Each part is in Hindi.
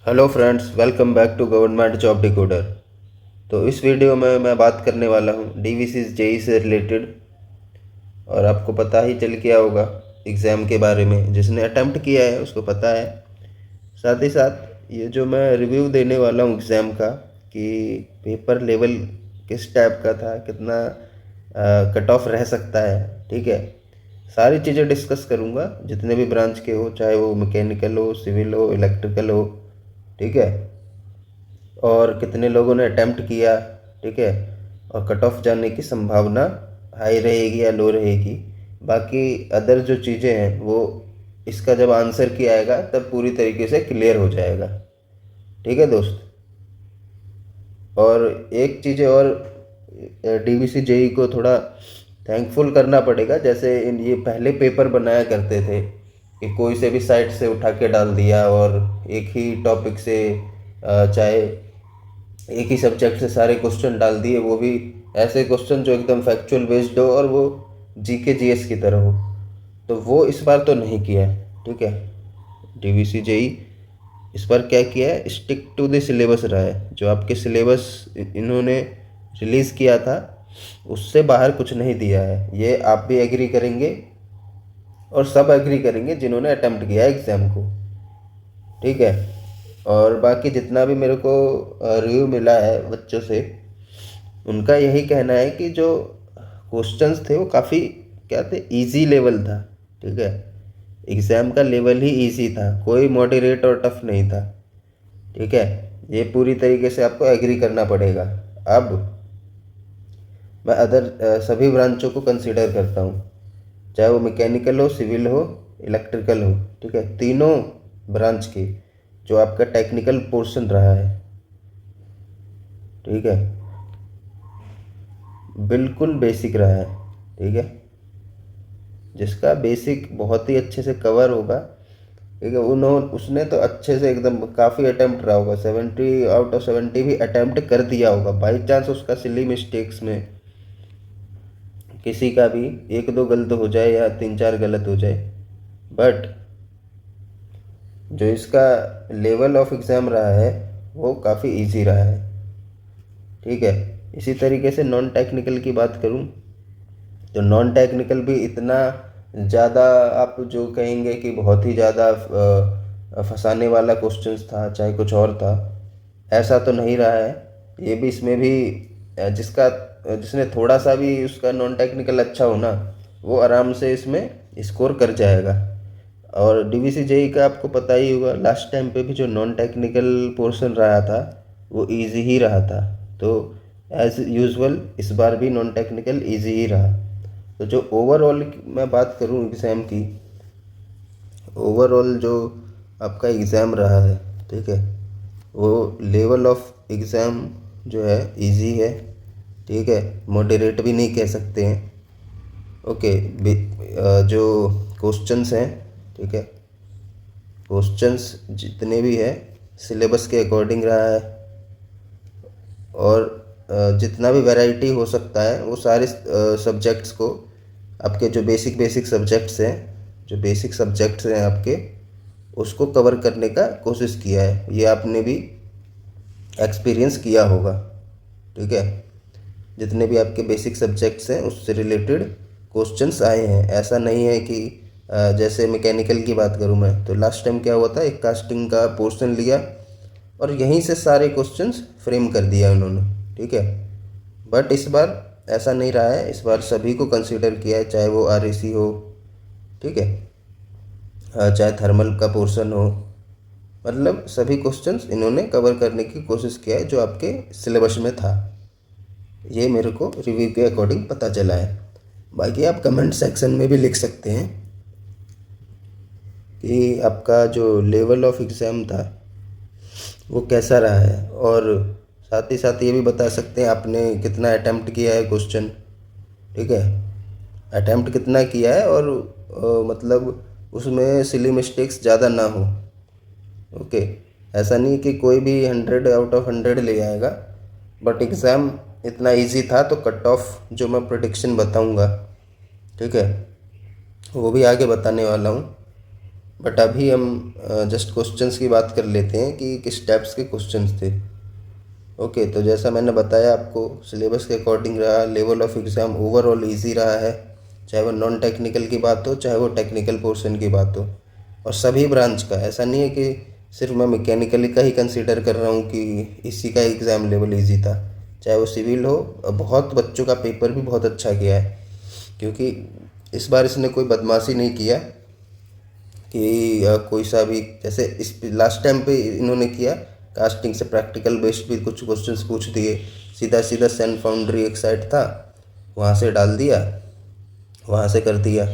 Hello friends, welcome back to government job decoder. तो इस वीडियो में मैं बात करने वाला हूँ डीवीसी जेई से रिलेटेड। और आपको पता ही चल गया होगा एग्ज़ाम के बारे में, जिसने अटेम्प्ट किया है उसको पता है। साथ ही साथ ये जो मैं रिव्यू देने वाला हूँ एग्ज़ाम का कि पेपर लेवल किस टाइप का था, कितना कट ऑफ रह सकता है, ठीक है। सारी चीज़ें डिस्कस करूँगा, जितने भी ब्रांच के हो, चाहे वो मैकेनिकल हो, सिविल हो, इलेक्ट्रिकल हो, ठीक है। और कितने लोगों ने अटेम्प्ट किया, ठीक है। और कट ऑफ जाने की संभावना हाई रहेगी या लो रहेगी। बाकी अदर जो चीज़ें हैं वो इसका जब आंसर किया आएगा तब पूरी तरीके से क्लियर हो जाएगा, ठीक है दोस्त। और एक चीज़ और, डीवीसी जेई को थोड़ा थैंकफुल करना पड़ेगा। जैसे इन ये पहले पेपर बनाया करते थे कि कोई से भी साइट से उठा के डाल दिया और एक ही टॉपिक से चाहे एक ही सब्जेक्ट से सारे क्वेश्चन डाल दिए, वो भी ऐसे क्वेश्चन जो एकदम फैक्चुअल बेस्ड हो और वो जीके जीएस की तरह हो। तो वो इस बार तो नहीं किया है, ठीक है। डीवीसी जेई इस बार क्या किया है, स्टिक टू द सिलेबस रहा है। जो आपके सिलेबस इन्होंने रिलीज़ किया था उससे बाहर कुछ नहीं दिया है। ये आप भी एग्री करेंगे और सब एग्री करेंगे जिन्होंने अटेम्प्ट किया है एग्ज़ाम को, ठीक है। और बाकी जितना भी मेरे को रिव्यू मिला है बच्चों से, उनका यही कहना है कि जो क्वेश्चंस थे वो काफ़ी क्या थे, इजी लेवल था, ठीक है। एग्ज़ाम का लेवल ही इजी था, कोई मॉडरेट और टफ नहीं था, ठीक है। ये पूरी तरीके से आपको एग्री करना पड़ेगा। अब मैं अदर सभी ब्रांचों को कंसीडर करता हूँ, चाहे वो मैकेनिकल हो, सिविल हो, इलेक्ट्रिकल हो, ठीक है। तीनों ब्रांच के जो आपका टेक्निकल पोर्शन रहा है, ठीक है, बिल्कुल बेसिक रहा है, ठीक है। जिसका बेसिक बहुत ही अच्छे से कवर होगा, ठीक है, उन्होंने उसने तो अच्छे से एकदम काफ़ी अटेम्प्ट रहा होगा, 70 आउट ऑफ 70 भी अटेम्प्ट कर दिया होगा। बाई चांस उसका सिली मिस्टेक्स में किसी का भी एक दो गलत हो जाए या तीन चार गलत हो जाए, बट जो इसका लेवल ऑफ एग्ज़ाम रहा है वो काफ़ी इजी रहा है, ठीक है। इसी तरीके से नॉन टेक्निकल की बात करूं तो नॉन टेक्निकल भी इतना ज़्यादा आप जो कहेंगे कि बहुत ही ज़्यादा फंसाने वाला क्वेश्चंस था, चाहे कुछ और था, ऐसा तो नहीं रहा है। ये भी इसमें भी जिसने थोड़ा सा भी उसका नॉन टेक्निकल अच्छा हो ना, वो आराम से इसमें स्कोर कर जाएगा। और डीवीसी जेई का आपको पता ही होगा, लास्ट टाइम पे भी जो नॉन टेक्निकल पोर्शन रहा था वो इजी ही रहा था। तो एज यूजुअल इस बार भी नॉन टेक्निकल इजी ही रहा। तो जो ओवरऑल मैं बात करूं एग्ज़ाम की, ओवरऑल जो आपका एग्ज़ाम रहा है, ठीक है, वो लेवल ऑफ एग्ज़ाम जो है इजी है, ठीक है। मॉडरेट भी नहीं कह सकते हैं, ओके। जो क्वेश्चंस हैं, ठीक है, क्वेश्चंस जितने भी है सिलेबस के अकॉर्डिंग रहा है। और जितना भी वैरायटी हो सकता है वो सारे सब्जेक्ट्स को, आपके जो बेसिक सब्जेक्ट्स हैं, जो बेसिक सब्जेक्ट्स हैं आपके, उसको कवर करने का कोशिश किया है। ये आपने भी एक्सपीरियंस किया होगा, ठीक है। जितने भी आपके बेसिक सब्जेक्ट्स हैं उससे रिलेटेड क्वेश्चंस आए हैं। ऐसा नहीं है कि जैसे मैकेनिकल की बात करूं मैं, तो लास्ट टाइम क्या हुआ था, एक कास्टिंग का पोर्शन लिया और यहीं से सारे क्वेश्चंस फ्रेम कर दिया उन्होंने, ठीक है। बट इस बार ऐसा नहीं रहा है, इस बार सभी को कंसीडर किया है, चाहे वो आरईसी हो, ठीक है, चाहे थर्मल का पोर्शन हो, मतलब सभी क्वेश्चंस इन्होंने कवर करने की कोशिश किया है जो आपके सिलेबस में था। ये मेरे को रिव्यू के अकॉर्डिंग पता चला है। बाकी आप कमेंट सेक्शन में भी लिख सकते हैं कि आपका जो लेवल ऑफ एग्ज़ाम था वो कैसा रहा है, और साथ ही साथ ये भी बता सकते हैं आपने कितना अटेम्प्ट किया है क्वेश्चन, ठीक है। अटेम्प्ट कितना किया है और मतलब उसमें सिली मिस्टेक्स ज़्यादा ना हो, ओके। ऐसा नहीं कि कोई भी 100 आउट ऑफ 100 ले आएगा, बट एग्ज़ाम इतना इजी था तो कट ऑफ जो मैं प्रेडिक्शन बताऊंगा, ठीक है, वो भी आगे बताने वाला हूँ। बट अभी हम जस्ट क्वेश्चंस की बात कर लेते हैं कि किस टाइप्स के क्वेश्चंस थे। ओके, तो जैसा मैंने बताया आपको, सिलेबस के अकॉर्डिंग रहा, level of exam overall easy रहा है, चाहे वो नॉन टेक्निकल की बात हो चाहे वो टेक्निकल पोर्शन की बात हो। और सभी ब्रांच का, ऐसा नहीं है कि सिर्फ मैं मैकेनिकल का ही कंसीडर कर रहा हूँ कि इसी का एग्ज़ाम लेवल इजी था, चाहे वो सिविल हो। बहुत बच्चों का पेपर भी बहुत अच्छा गया है, क्योंकि इस बार इसने कोई बदमाशी नहीं किया कि कोई सा भी, जैसे इस लास्ट टाइम पे इन्होंने किया, कास्टिंग से प्रैक्टिकल बेस्ड भी कुछ क्वेश्चंस पूछ दिए, सीधा सीधा सेन फाउंड्री एक साइड था, वहाँ से डाल दिया, वहाँ से कर दिया।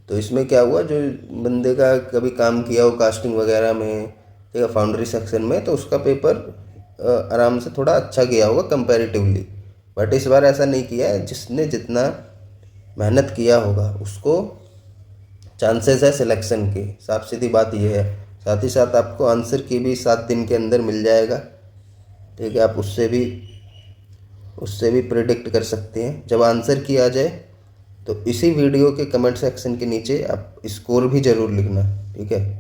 तो इसमें क्या हुआ, जो बंदे का कभी काम किया हो कास्टिंग वगैरह में, ठीक है, फाउंड्री सेक्शन में, तो उसका पेपर आराम से थोड़ा अच्छा गया होगा कंपैरेटिवली। बट इस बार ऐसा नहीं किया है, जिसने जितना मेहनत किया होगा उसको चांसेस है सिलेक्शन के, साफ सीधी बात यह है। साथ ही साथ आपको आंसर की भी 7 दिन के अंदर मिल जाएगा, ठीक है, आप उससे भी प्रिडिक्ट कर सकते हैं। जब आंसर की आ जाए तो इसी वीडियो के कमेंट सेक्शन के नीचे आप स्कोर भी ज़रूर लिखना, ठीक है।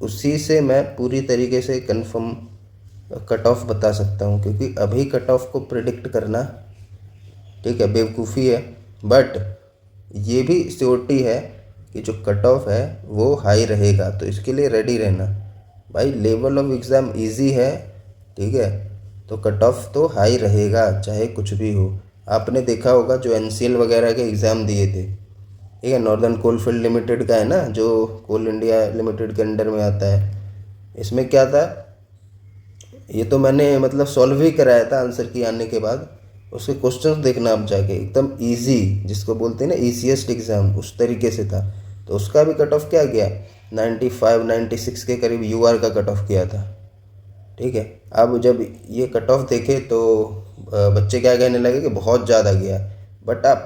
उसी से मैं पूरी तरीके से कंफर्म कट ऑफ बता सकता हूँ, क्योंकि अभी कट ऑफ को प्रिडिक्ट करना, ठीक है, बेवकूफ़ी है। बट ये भी श्योरिटी है कि जो कट ऑफ है वो हाई रहेगा, तो इसके लिए रेडी रहना भाई। लेवल ऑफ एग्ज़ाम इजी है, ठीक है, तो कट ऑफ तो हाई रहेगा चाहे कुछ भी हो। आपने देखा होगा जो एनसीएल वगैरह के एग्ज़ाम दिए थे, ठीक है, नॉर्दर्न कोलफील्ड लिमिटेड का है ना, जो कोल इंडिया लिमिटेड के अंडर में आता है। इसमें क्या था, ये तो मैंने मतलब सॉल्व ही कराया था आंसर की आने के बाद। उसके क्वेश्चंस देखना आप जाके, एकदम इजी, जिसको बोलते हैं ना ईजीएस्ट एग्ज़ाम, उस तरीके से था। तो उसका भी कट ऑफ क्या गया, 95-96 के करीब यूआर का कट ऑफ किया था, ठीक है। अब जब ये कट ऑफ देखे तो बच्चे क्या कहने लगे कि बहुत ज़्यादा गया। बट आप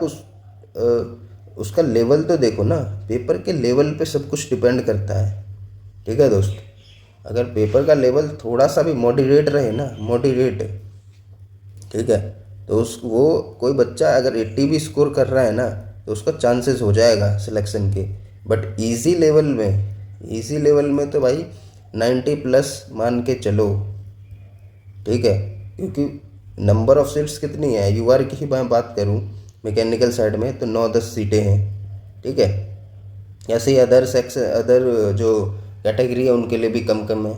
उसका लेवल तो देखो ना, पेपर के लेवल पे सब कुछ डिपेंड करता है, ठीक है दोस्त। अगर पेपर का लेवल थोड़ा सा भी मॉडरेट रहे ना, मॉडरेट, ठीक है, तो उस वो कोई बच्चा अगर 80 भी स्कोर कर रहा है ना, तो उसका चांसेस हो जाएगा सिलेक्शन के। बट इजी लेवल में तो भाई 90 प्लस मान के चलो, ठीक है, क्योंकि नंबर ऑफ सीट्स कितनी है, यूआर की ही मैं बात करूं मैकेनिकल साइड में तो 9-10 सीटें हैं, ठीक है। ऐसे ही अदर जो कैटेगरी है उनके लिए भी कम कम है।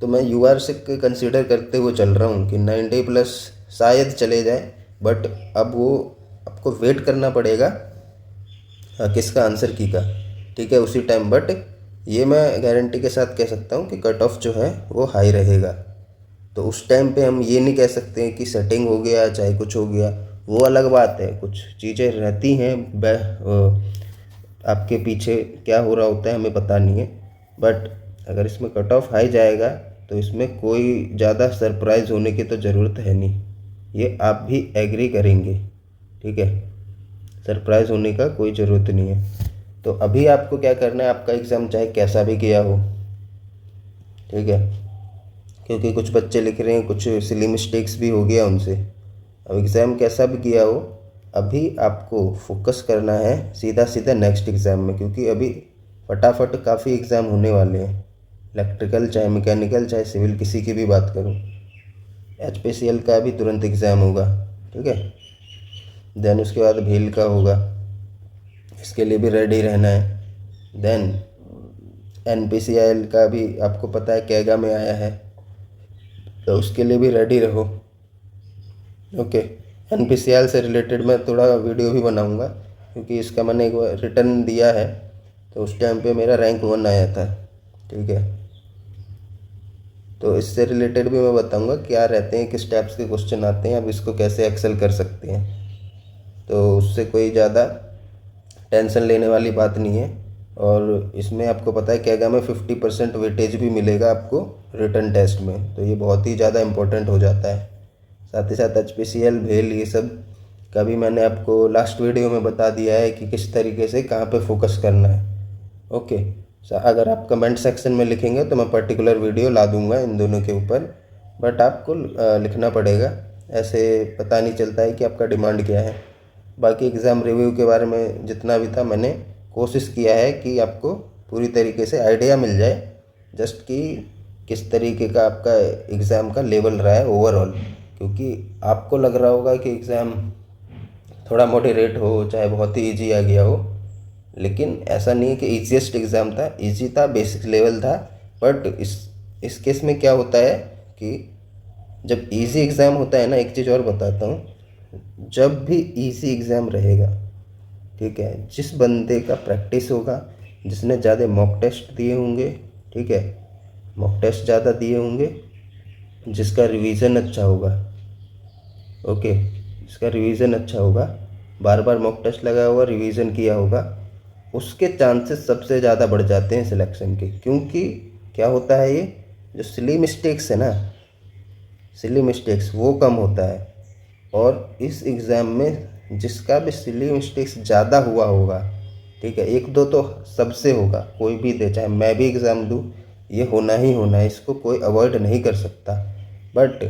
तो मैं यूआर से कंसीडर करते हुए चल रहा हूँ कि 90 प्लस शायद चले जाए। बट अब वो आपको वेट करना पड़ेगा किसका, आंसर की का, ठीक है, उसी टाइम। बट ये मैं गारंटी के साथ कह सकता हूँ कि कट ऑफ जो है वो हाई रहेगा। तो उस टाइम पे हम ये नहीं कह सकते हैं कि सेटिंग हो गया चाहे कुछ हो गया, वो अलग बात है। कुछ चीज़ें रहती हैं आपके पीछे क्या हो रहा होता है हमें पता नहीं है। बट अगर इसमें कट ऑफ हाई जाएगा तो इसमें कोई ज़्यादा सरप्राइज़ होने की तो ज़रूरत है नहीं, ये आप भी एग्री करेंगे, ठीक है। सरप्राइज़ होने का कोई ज़रूरत नहीं है। तो अभी आपको क्या करना है, आपका एग्ज़ाम चाहे कैसा भी गया हो, ठीक है, क्योंकि कुछ बच्चे लिख रहे हैं कुछ सिली मिस्टेक्स भी हो गया उनसे। अब एग्ज़ाम कैसा भी किया हो, अभी आपको फोकस करना है सीधा सीधा नेक्स्ट एग्ज़ाम में, क्योंकि अभी फटाफट काफ़ी एग्ज़ाम होने वाले हैं। इलेक्ट्रिकल चाहे मैकेनिकल चाहे सिविल, किसी की भी बात करूँ, एचपीसीएल का भी तुरंत एग्ज़ाम होगा, ठीक है। देन उसके बाद भेल का होगा, इसके लिए भी रेडी रहना है। देन एनपीसीआईएल का भी आपको पता है कैगा में आया है, तो उसके लिए भी रेडी रहो, ओके। एनपीसीआईएल से रिलेटेड मैं थोड़ा वीडियो भी बनाऊंगा, क्योंकि इसका मैंने एक रिटर्न दिया है, तो उस टाइम पे मेरा रैंक 1 आया था, ठीक है। तो इससे रिलेटेड भी मैं बताऊंगा क्या रहते हैं, किस टाइप्स के क्वेश्चन आते हैं, अब इसको कैसे एक्सेल कर सकते हैं। तो उससे कोई ज़्यादा टेंशन लेने वाली बात नहीं है। और इसमें आपको पता है कैगा में 50% वेटेज भी मिलेगा आपको रिटर्न टेस्ट में, तो ये बहुत ही ज़्यादा इम्पोर्टेंट हो जाता है। साथ ही साथ एचपीसीएल भेल ये सब का भी मैंने आपको लास्ट वीडियो में बता दिया है कि किस तरीके से कहाँ पे फोकस करना है, ओके। अगर आप कमेंट सेक्शन में लिखेंगे तो मैं पर्टिकुलर वीडियो ला दूंगा इन दोनों के ऊपर, बट आपको लिखना पड़ेगा, ऐसे पता नहीं चलता है कि आपका डिमांड क्या है। बाकी एग्ज़ाम रिव्यू के बारे में जितना भी था मैंने कोशिश किया है कि आपको पूरी तरीके से आइडिया मिल जाए जस्ट कि किस तरीके का आपका एग्ज़ाम का लेवल रहा है ओवरऑल। क्योंकि आपको लग रहा होगा कि एग्ज़ाम थोड़ा मॉडरेट हो, चाहे बहुत ही ईजी आ गया हो, लेकिन ऐसा नहीं है कि ईजीएस्ट एग्ज़ाम था। ईजी था, बेसिक लेवल था। बट इस केस में क्या होता है कि जब इजी एग्ज़ाम होता है ना, एक चीज़ और बताता हूँ, जब भी इजी एग्ज़ाम रहेगा, ठीक है, जिस बंदे का प्रैक्टिस होगा, जिसने ज़्यादा मॉक टेस्ट दिए होंगे, ठीक है, मॉक टेस्ट ज़्यादा दिए होंगे, जिसका रिवीजन अच्छा होगा, ओके, जिसका रिवीजन अच्छा होगा, बार बार मॉक टेस्ट लगाया होगा, रिवीजन किया होगा, उसके चांसेस सबसे ज़्यादा बढ़ जाते हैं सिलेक्शन के। क्योंकि क्या होता है, ये जो सिली मिस्टेक्स है ना, सिली मिस्टेक्स वो कम होता है। और इस एग्ज़ाम में जिसका भी सिली मिस्टेक्स ज़्यादा हुआ होगा, ठीक है, एक दो तो सबसे होगा, कोई भी दे, चाहे मैं भी एग्ज़ाम दूँ, ये होना ही होना है, इसको कोई अवॉइड नहीं कर सकता। बट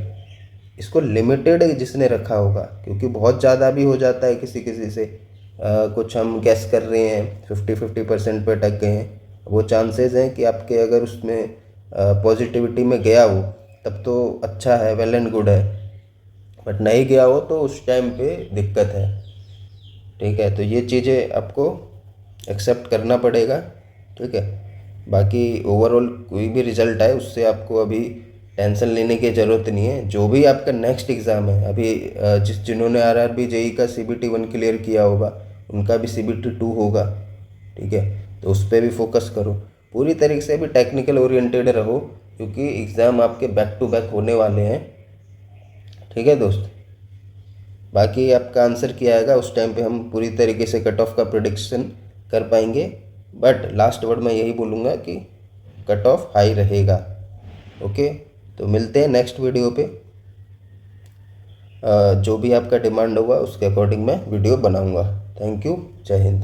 इसको लिमिटेड जिसने रखा होगा, क्योंकि बहुत ज़्यादा भी हो जाता है किसी किसी से, कुछ हम गैस कर रहे हैं 50% पे अटक गए हैं, वो चांसेस हैं कि आपके अगर उसमें पॉजिटिविटी में गया हो तब तो अच्छा है, वेल एंड गुड है। बट नहीं गया हो तो उस टाइम पे दिक्कत है, ठीक है। तो ये चीज़ें आपको एक्सेप्ट करना पड़ेगा, ठीक है। बाकी ओवरऑल कोई भी रिज़ल्ट आए उससे आपको अभी टेंशन लेने की ज़रूरत नहीं है। जो भी आपका नेक्स्ट एग्ज़ाम है, अभी जिन्होंने आरआरबी जेई का सीबीटी 1 क्लियर किया होगा, उनका भी सीबीटी 2 होगा, ठीक है। तो उस पर भी फोकस करो, पूरी तरीके से भी टेक्निकल ओरिएंटेड रहो, क्योंकि एग्ज़ाम आपके बैक टू बैक होने वाले हैं, ठीक है दोस्त। बाकी आपका आंसर क्या आएगा उस टाइम पे हम पूरी तरीके से कट ऑफ का प्रिडिक्शन कर पाएंगे। बट लास्ट वर्ड मैं यही बोलूँगा कि कट ऑफ हाई रहेगा, ओके। तो मिलते हैं नेक्स्ट वीडियो पे। जो भी आपका डिमांड होगा उसके अकॉर्डिंग मैं वीडियो बनाऊँगा। थैंक यू, जय हिंद।